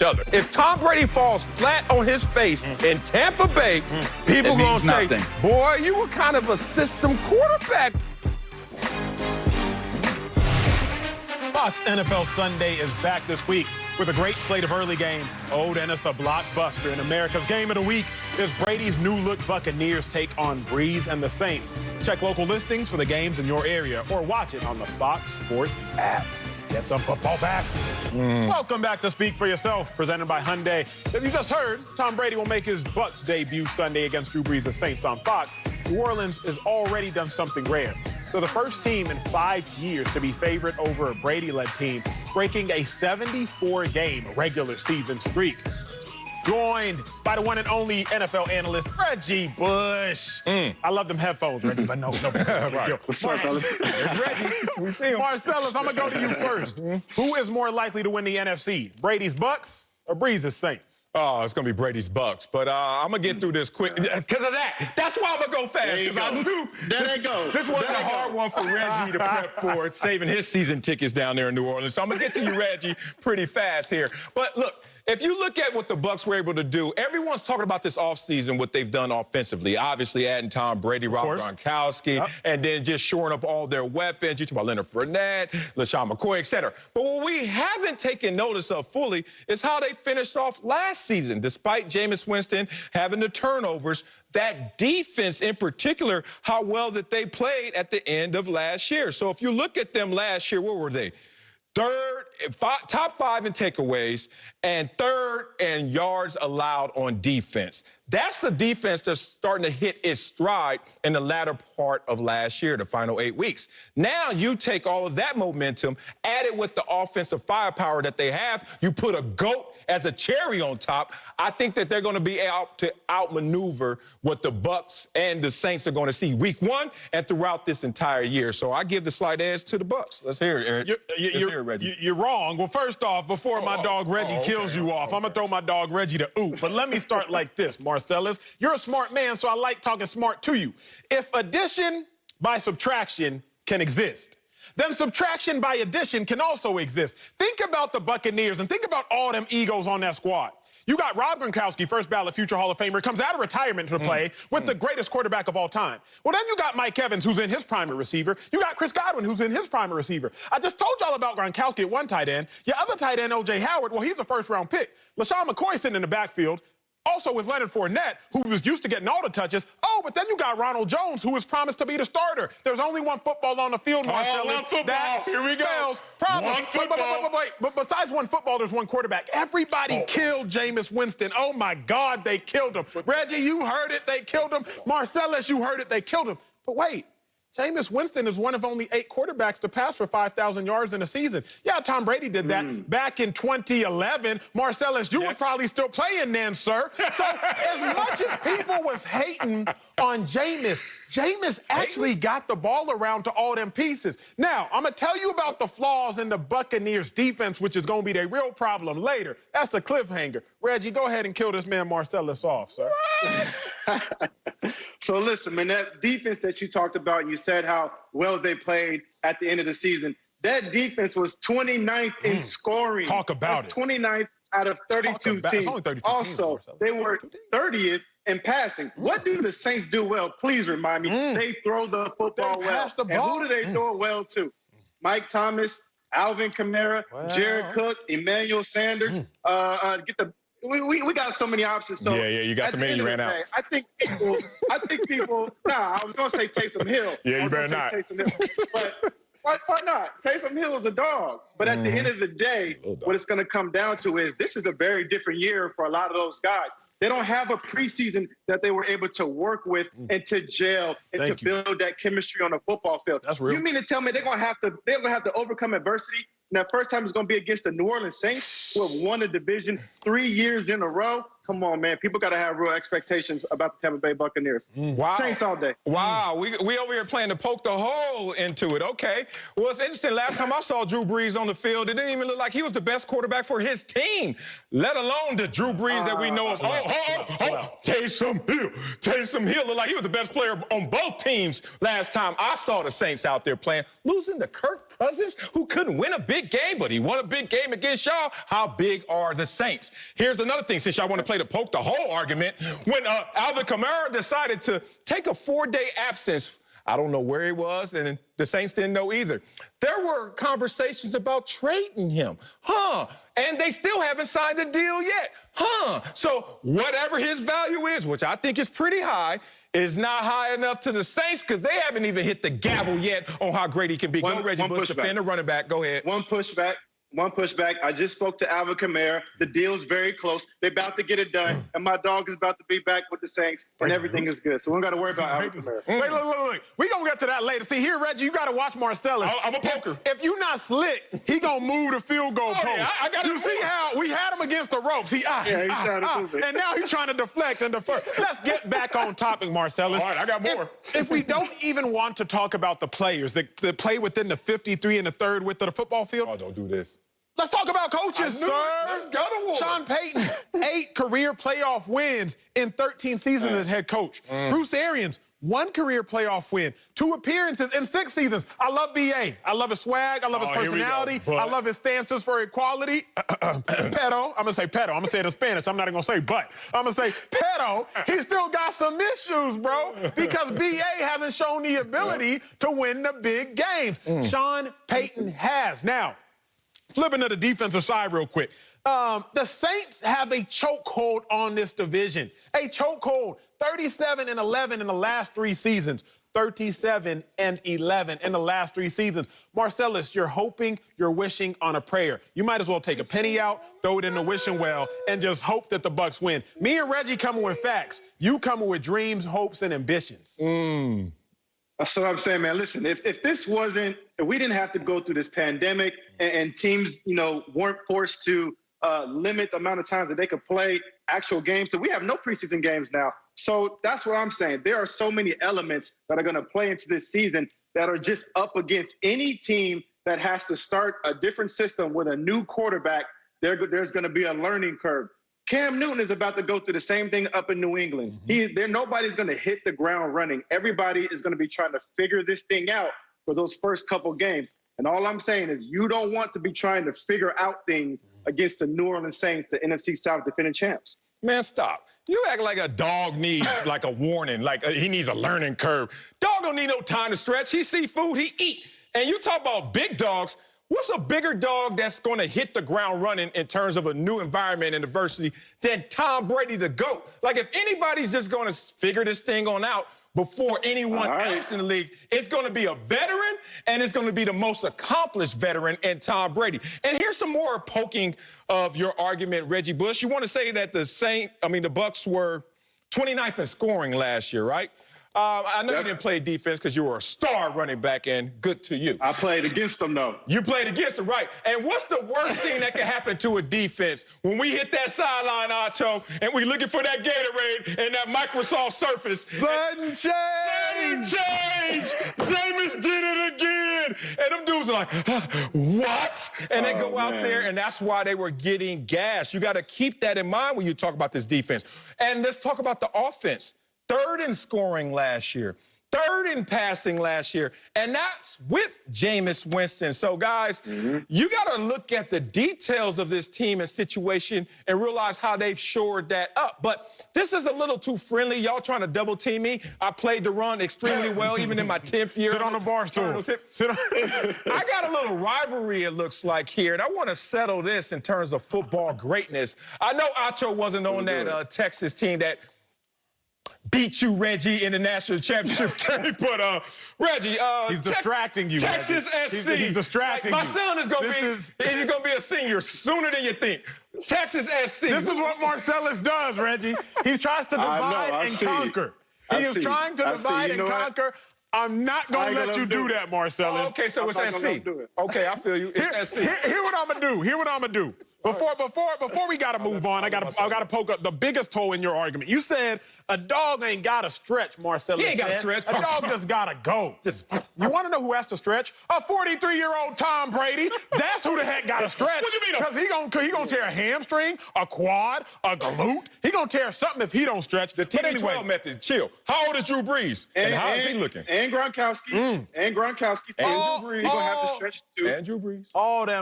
other. If Tom Brady falls flat on his face in Tampa Bay, people gonna say, boy, you were kind of a system quarterback. Bucs NFL Sunday is back this week with a great slate of early games. Oh, then it's a blockbuster. And America's Game of the Week is Brady's new-look Buccaneers take on Brees and the Saints. Check local listings for the games in your area or watch it on the Fox Sports app. Let's get some football back. Welcome back to Speak for Yourself, presented by Hyundai. As you just heard, Tom Brady will make his Bucs debut Sunday against Drew Brees' Saints on Fox. New Orleans has already done something rare. They're the first team in 5 years to be favored over a Brady-led team, breaking a 74-game regular season streak. Joined by the one and only NFL analyst, Reggie Bush. I love them headphones, Reggie, but no. Right. What's up, fellas? Reggie, we see him. Marcelus, I'm going to go to you first. Who is more likely to win the NFC, Brady's Bucs or Brees' Saints? Oh, it's going to be Brady's Bucs. But I'm going to get through this quick. Because of that. That's why I'm going to go fast. There you go. I knew this wasn't a hard one for Reggie to prep for, saving his season tickets down there in New Orleans. So I'm going to get to you, Reggie, pretty fast here. But look, if you look at what the Bucs were able to do, everyone's talking about this offseason, what they've done offensively. Obviously, adding Tom Brady, Rob Gronkowski, and then just shoring up all their weapons. You talk about Leonard Fournette, LaShawn McCoy, et cetera. But what we haven't taken notice of fully is how they finished off last season. Despite Jameis Winston having the turnovers, that defense in particular, how well that they played at the end of last year. So if you look at them last year, where were they? Top 5 in takeaways, and 3rd in yards allowed on defense. That's a defense that's starting to hit its stride in the latter part of last year, the final 8 weeks. Now you take all of that momentum, add it with the offensive firepower that they have, you put a GOAT as a cherry on top. I think that they're going to be able to outmaneuver what the Bucs and the Saints are going to see week 1 and throughout this entire year. So I give the slight edge to the Bucs. Let's hear it, Eric. Let's hear it, Reggie. You're wrong. Well, first off, before my dog Reggie kills you off, I'm going to throw my dog Reggie to oop. But let me start like this, Marcelus. You're a smart man, so I like talking smart to you. If addition by subtraction can exist, then subtraction by addition can also exist. Think about the Buccaneers and think about all them egos on that squad. You got Rob Gronkowski, first ballot future Hall of Famer, comes out of retirement to play with the greatest quarterback of all time. Well, then you got Mike Evans, who's in his primary receiver. You got Chris Godwin, who's in his primary receiver. I just told y'all about Gronkowski at one tight end. Your other tight end, O.J. Howard, well, he's a first-round pick. LaShawn McCoy sitting in the backfield. Also with Leonard Fournette, who was used to getting all the touches. Oh, but then you got Ronald Jones, who was promised to be the starter. There's only one football on the field, Marcelus. One football. Here we go. Problems. One football. But besides one football, there's one quarterback. Everybody killed Jameis Winston. Oh, my God, they killed him. Reggie, you heard it. They killed him. Marcelus, you heard it. They killed him. But wait. Jameis Winston is one of only 8 quarterbacks to pass for 5,000 yards in a season. Yeah, Tom Brady did that back in 2011. Marcelus, you were probably still playing then, sir. So as much as people was hating on Jameis actually got the ball around to all them pieces. Now, I'm going to tell you about the flaws in the Buccaneers defense, which is going to be their real problem later. That's the cliffhanger. Reggie, go ahead and kill this man Marcelus off, sir. So listen, man, that defense that you talked about, you said how well they played at the end of the season. That defense was 29th in scoring. Talk about it. 29th out of 32 teams. Also, they were 30th in passing. What do the Saints do well? Please remind me. They throw the football well. And who do they throw it well to? Mike Thomas, Alvin Kamara, Jared Cook, Emmanuel Sanders. We got so many options. So yeah, you got so many. You ran out. I think people. Nah, I was gonna say Taysom Hill. Yeah, you better not. Taysom Hill. But why not? Taysom Hill is a dog. But at the end of the day, what it's gonna come down to is this is a very different year for a lot of those guys. They don't have a preseason that they were able to work with and to gel and to build that chemistry on the football field. That's real. You mean to tell me they're gonna have to overcome adversity? And that first time is going to be against the New Orleans Saints, who have won the division 3 years in a row. Come on, man. People got to have real expectations about the Tampa Bay Buccaneers. Wow. Saints all day. Wow. We over here playing to poke the hole into it. Okay. Well, it's interesting. Last time I saw Drew Brees on the field, it didn't even look like he was the best quarterback for his team, let alone the Drew Brees that we know of. Taysom Hill. Taysom Hill looked like he was the best player on both teams last time I saw the Saints out there playing. Losing to Kirk Cousins, who couldn't win a big game, but he won a big game against y'all. How big are the Saints? Here's another thing, since y'all want to play the poke the whole argument. When Alvin Kamara decided to take a 4-day absence, I don't know where he was, and the Saints didn't know either. There were conversations about trading him, and they still haven't signed a deal yet, So whatever his value is, which I think is pretty high, is not high enough to the Saints because they haven't even hit the gavel yet on how great he can be. Go Reggie Bush, defender, running back. Go ahead. One pushback. I just spoke to Alvin Kamara. The deal's very close. They're about to get it done, and my dog is about to be back with the Saints, and everything is good. So we don't got to worry about Alvin Kamara. Wait, look. We going to get to that later. See, here, Reggie, you got to watch Marcelus. I'm a poker. If you not slick, he going to move the field goal post. Yeah, I got you see how we had him against the ropes. He's trying to move it. And now he's trying to deflect and defer. Let's get back on topic, Marcelus. All right, I got more. If we don't even want to talk about the players that play within the 53 and the third width of the football field. Oh, don't do this. Let's talk about coaches, sir. Let's go to war. Sean Payton, 8 career playoff wins in 13 seasons as head coach. Bruce Arians, 1 career playoff win, 2 appearances in 6 seasons. I love B.A. I love his swag. I love his personality. I love his stances for equality. Pedo. I'm going to say pedo. I'm going to say it in Spanish. I'm not even going to say but. I'm going to say pedo. He still got some issues, bro, because B.A. hasn't shown the ability to win the big games. Sean Payton has. Now, flipping to the defensive side real quick. The Saints have a chokehold on this division. A chokehold. 37-11 in the last 3 seasons. 37-11 in the last 3 seasons. Marcelus, you're hoping, you're wishing on a prayer. You might as well take a penny out, throw it in the wishing well, and just hope that the Bucs win. Me and Reggie coming with facts. You coming with dreams, hopes, and ambitions. That's what I'm saying, man. Listen, if we didn't have to go through this pandemic and teams, weren't forced to limit the amount of times that they could play actual games. So we have no preseason games now. So that's what I'm saying. There are so many elements that are going to play into this season that are just up against any team that has to start a different system with a new quarterback. There's going to be a learning curve. Cam Newton is about to go through the same thing up in New England. Nobody's going to hit the ground running. Everybody is going to be trying to figure this thing out for those first couple games. And all I'm saying is you don't want to be trying to figure out things against the New Orleans Saints, the NFC South defending champs. Man, stop. You act like a dog needs like a warning, like he needs a learning curve. Dog don't need no time to stretch. He see food, he eat. And you talk about big dogs. What's a bigger dog that's going to hit the ground running in terms of a new environment and adversity than Tom Brady, the GOAT? Like, if anybody's just going to figure this thing on out before anyone else in the league, it's going to be a veteran, and it's going to be the most accomplished veteran in Tom Brady. And here's some more poking of your argument, Reggie Bush. You want to say that the Bucs were 29th in scoring last year, right? I know you didn't play defense because you were a star running back, and good to you. I played against them, though. You played against them, right. And what's the worst thing that can happen to a defense? When we hit that sideline, Acho, and we looking for that Gatorade and that Microsoft Surface. Sudden change! Sudden change! Jameis did it again! And them dudes are like, what? And they go out there, and that's why they were getting gas. You got to keep that in mind when you talk about this defense. And let's talk about the offense. 3rd in scoring last year, 3rd in passing last year, and that's with Jameis Winston. So, guys, you got to look at the details of this team and situation and realize how they've shored that up. But this is a little too friendly. Y'all trying to double team me. I played the run extremely well, even in my 10th year. Sit on the bar stool. Sit on. I got a little rivalry, it looks like, here, and I want to settle this in terms of football greatness. I know Acho wasn't on that Texas team that beat you, Reggie, in the national championship game. But, Reggie, he's distracting you. Texas SC. He's distracting my son is going to be a senior sooner than you think. Texas SC. This is what Marcelus does, Reggie. He tries to divide and conquer. He is trying to divide and conquer. I'm not going to let you do that, Marcelus. Okay, so it's SC. Okay, I feel you. It's SC. Here's what I'm going to do. Before we got to move on, I got to poke up the biggest hole in your argument. You said a dog ain't got to stretch, Marcelus. He ain't got to stretch. A dog just got to go. You want to know who has to stretch? A 43-year-old Tom Brady. That's who the heck got to stretch. What do you mean? Because he gonna tear a hamstring, a quad, a glute. He gonna tear something if he don't stretch. The TB12 method. Chill. How old is Drew Brees? And how is he looking? And Gronkowski. And Gronkowski. And Drew Brees. He's gonna have to stretch too. And Drew Brees. All them.